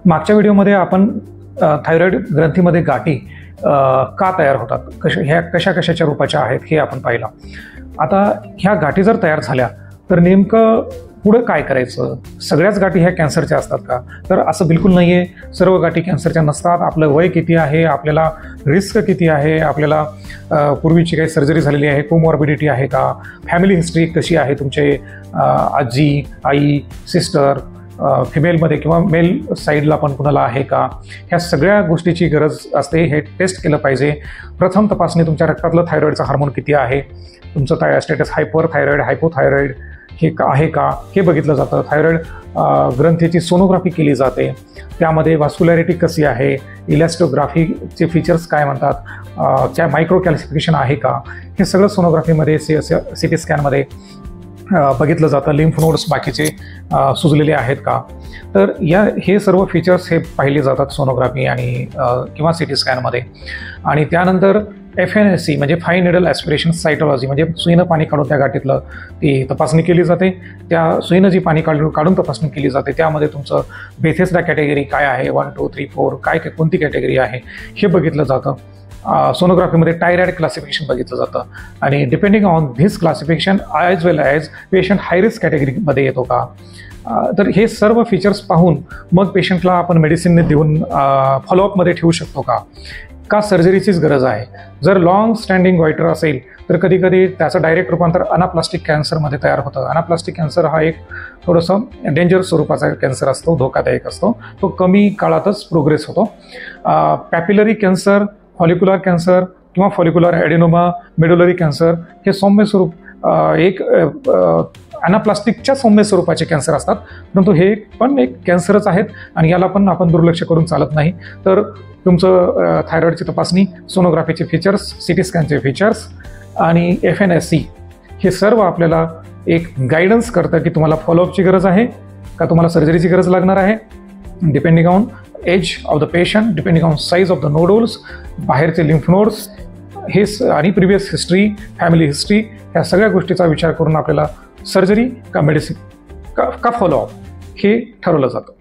मागच्या व्हिडिओमध्ये आपण थायरॉइड ग्रंथीमध्ये गाठी का तयार होतात, ह्या कशाच्या रूपाच्या आहेत हे आपण पाहिलं. आता ह्या गाठी जर तयार झाल्या तर नेमकं पुढं काय करायचं? सगळ्याच गाठी ह्या कॅन्सरच्या असतात का? तर असं बिलकुल नाही आहे. सर्व गाठी कॅन्सरच्या नसतात. आपलं वय किती आहे, आपल्याला रिस्क किती आहे, आपल्याला पूर्वीची काही सर्जरी झालेली आहे, कोमॉर्बिडिटी आहे का, फॅमिली हिस्ट्री कशी आहे, तुमचे आजी, आई, सिस्टर, फिमेलमध्ये किंवा मेल साईडला पण कुणाला आहे का, ह्या सगळ्या गोष्टीची गरज असते. हे टेस्ट केलं पाहिजे. प्रथम तपासणी तुमच्या रक्तातलं थायरॉइडचं हार्मोन किती आहे, तुमचं स्टेटस हायपर थायरॉइड, हायपोथायरॉइड हे आहे का हे बघितलं जातं. थायरॉइड ग्रंथीची सोनोग्राफी केली जाते. त्यामध्ये व्हास्क्युलॅरिटी कशी आहे, इलॅस्टोग्राफीचे फीचर्स काय म्हणतात, त्या मायक्रो कॅल्सिफिकेशन आहे का, हे सगळं सोनोग्राफीमध्ये CT स्कॅनमध्ये बघितलं जातं. लिम्फ नोड्स बाकीचे सुजलेले आहेत का, तर हे सर्व फीचर्स हे पाहिले जातात सोनोग्राफी आणि किंवा CT स्कॅनमध्ये. आणि त्यानंतर FNAC म्हणजे फाईन निडल ॲस्पिरेशन सायटोलॉजी, म्हणजे सुईनं पाणी काढून त्या गाठीतलं ती तपासणी केली जाते. त्या सुईनं जी पाणी काढून तपासणी केली जाते त्यामध्ये तुमचं बेथेस्डा कॅटेगरी काय आहे, 1, 2, 3, 4 काय कोणती कॅटेगरी आहे हे बघितलं जातं. सोनोग्राफीमध्ये टायरॉइड क्लासिफिकेशन बघितलं जातं आणि depending on this classification as well as patient high risk कॅटेगरीमध्ये येतो का, तर हे सर्व फीचर्स पाहून मग पेशंटला आपण मेडिसिनने देऊन फॉलोअपमध्ये ठेवू शकतो का सर्जरीचीच गरज आहे. जर लॉंग स्टँडिंग गॉयटर असेल तर कधीकधी त्याचं डायरेक्ट रूपांतर अनाप्लास्टिक कॅन्सरमध्ये तयार होतं. अनाप्लास्टिक कॅन्सर हा एक थोडंसं डेंजर स्वरूपाचा कॅन्सर असतो, धोकादायक असतो. तो कमी काळातच प्रोग्रेस होतो. पॅपिलरी कॅन्सर, फॉलिक्युलर कॅन्सर किंवा फॉलिक्युलर ॲडेनोमा, मेडुलरी कॅन्सर हे सौम्य स्वरूप एक अनाप्लास्टिकच्या सौम्य स्वरूपाचे कॅन्सर असतात, परंतु हे पण एक कॅन्सरच आहेत आणि याला पण आपण दुर्लक्ष करून चालत नाही. तर तुमचं थायरॉइडची तपासणी, सोनोग्राफीचे फीचर्स, CT स्कॅनचे फीचर्स आणि FNAC हे सर्व आपल्याला एक गायडन्स करतं की तुम्हाला फॉलोअपची गरज आहे का, तुम्हाला सर्जरीची गरज लागणार आहे. Depending on age of the patient, depending on size of the nodules, बाहेरचे लिम्फ नोड्स हे आणि प्रिव्हियस हिस्ट्री, फॅमिली हिस्ट्री, ह्या सगळ्या गोष्टीचा विचार करून आपल्याला सर्जरी का मेडिसिन का फॉलोअप हे ठरवलं जातं.